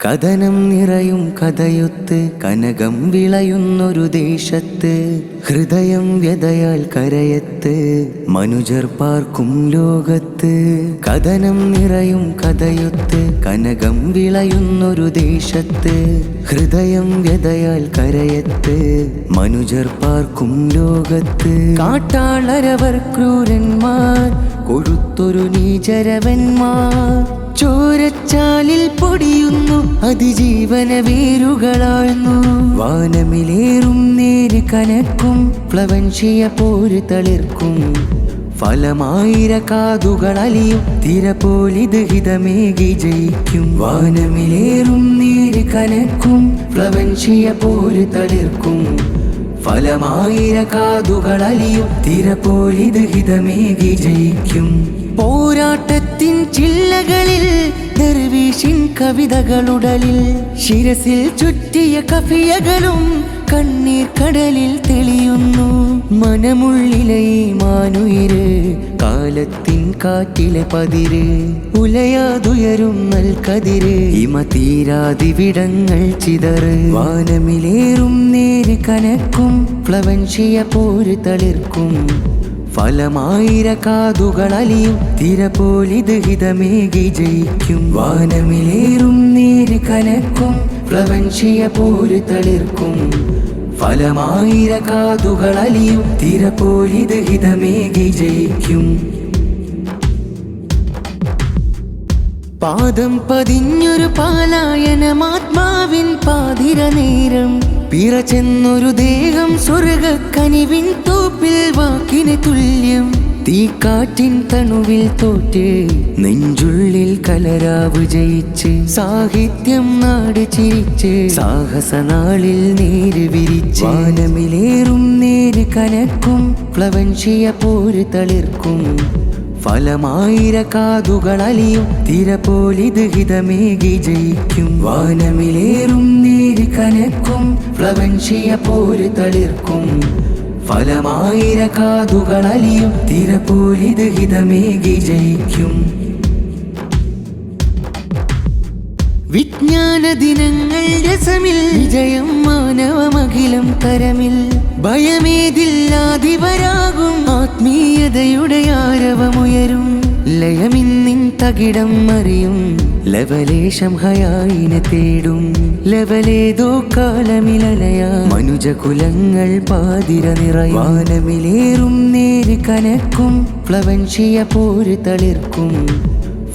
കഥനം നിറയും കഥയൊത്ത് കനകം വിളയുന്നൊരു ദേശത്ത് ഹൃദയം വ്യതയാൽ കരയത്ത് മനുജർ പാർക്കും ലോകത്ത്. കഥനം നിറയും കഥയൊത്ത് കനകം വിളയുന്നൊരു ദേശത്ത് ഹൃദയം വ്യതയാൽ കരയത്ത് മനുജർ പാർക്കും ലോകത്ത്. കാട്ടാളരവർ ക്രൂരന്മാർ കൊഴുത്തൊരു നീചരവന്മാർ ചോരച്ചാലിൽ പൊടിയുന്നു അതിജീവന വേരുകളാഴ്ന്നു. വാനമിലേറും നേര് കനക്കും പ്ലവൻഷിയ പോര് തളിർക്കും ഫലമായിര കാതുകൾ അലിയും തിര പോലിത് ഹിതമേകി ജയിക്കും. വാനമിലേറും നേര് കനക്കും പ്ലവൻഷിയ പോര് തളിർക്കും ഫലമായിര കാതുകൾ അലിയും തിര പോലിത് ഹിതമേകി ജയിക്കും. പോരാട്ടത്തിൻ ചില്ലകളിൽ ദർവീഷിൻ കവിതകളുടലിൽ ശിരസിൽ ചുറ്റിയ കഫിയകളും കണ്ണീർ കടലിൽ തെളിയുന്നു. മനമുള്ളിലെ മാനുയിര് കാലത്തിൻ കാറ്റിലെ പതിര് ഉലയാതുയരും നൽകതിര് ഇമ തീരാതിവിടങ്ങൾ ചിതറ്. വാനമിലേറും നേര് കനക്കും പ്ലവൻഷിയ പോര് തളിർക്കും ഫലമായിര കാതുകൾ അലിയും തിര പോലിത് ഹിതമേകി ജയിക്കും. വാനമിലേറും നേര് കനക്കും പ്ലവൻഷിയ പോര് തളിർക്കും ഫലമായിര കാതുകൾ അലിയും തിര പോലിത് ഹിതമേകി ജയിക്കും. പാദം പതിഞ്ഞൊരു പാലായനമാത്മാവിൻ പാതിര നേരം പിറച്ചെന്നൊരു ദേഹം സ്വർഗക്കനിവിൻ തോപ്പിൽ വാക്കിന് തുല്യം. തീക്കാറ്റിൻ തണുവിൽ തോറ്റ് നെഞ്ചുള്ളിൽ കലരാവ് ജയിച്ച് സാഹിത്യം നാട് ചിരിച്ച് സാഹസനാളിൽ നേര് വിരിച്ച്. വാനമിലേറും നേര് കനക്കും പ്ലവൻഷിയ പോര് തളിർക്കും ഫലമായിര കാതുകൾ അലിയും തിര പോലിത് ഹിതമേകി ജയിക്കും. വാനമിലേറും നേര് കനക്കും പ്ലവൻഷിയ പോര് തളിർക്കും ഫലമായിര കാതുകൾ അലിയും തിര പോലിത് ഹിതമേകി ജയിക്കും. വിജ്ഞാന ദിനങ്ങൾ രസമിൽ വിജയം മാനവമഖിലം തരമിൽ ഭയമേതില്ലാതിവരാകും ആത്മീയതയുടെ ആരവമുയരും. ലയമിന്നിൻ തകിടം മറിയും ലവലേശം ഹയായിനെ തേടും ലവലേതോ കാലമിലലയാ മനുജകുലങ്ങൾ പാതിര നിറയും. വാനമിലേറും നേര് കനക്കും പ്ലവൻഷിയ പോര് തളിർക്കും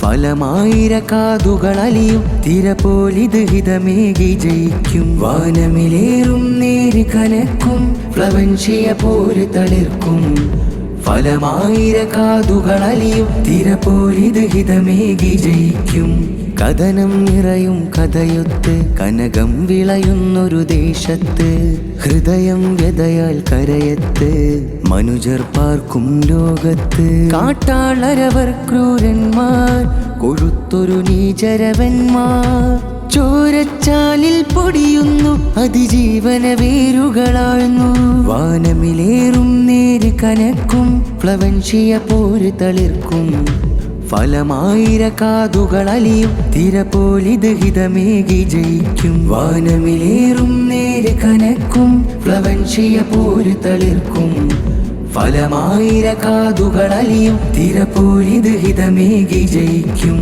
ഫലമായിര കാതുകൾ അലിയും തിര പോലിത് ഹിതമേകി ജയിക്കും. വാനമിലേറും നേര് കനക്കും പ്ലവൻഷിയ പോര് തളിർക്കും ഫലമായിര കാതുകൾ അലിയും തിര പോലിത് ഹിതമേകി ജയിക്കും. കഥനം നിറയും കഥയൊത്ത് കനകം വിളയുന്നൊരു ദേശത്ത് ഹൃദയം വ്യതയാൽ കരയത്ത് മനുജർ പാർക്കും ലോകത്ത്. കാട്ടാളരവർ ക്രൂരന്മാർ കൊഴുത്തൊരു നീചരവന്മാർ ചോരച്ചാലിൽ പൊടിയുന്നു അതിജീവന വേരുകളാഴ്ന്നു. വാനമിലേറും നേര് കനക്കും പ്ലവൻഷിയ പോര് തളിർക്കും ഫലമായിര കാതുകൾ അലിയും തിര പോലിത് ഹിതമേകി ജയിക്കും. വാനമിലേറും നേര് കനക്കും പ്ലവൻഷിയ പോര് തളിർക്കും ഫലമായിര കാതുകൾ അലിയും തിര പോലിത് ഹിതമേകി ജയിക്കും.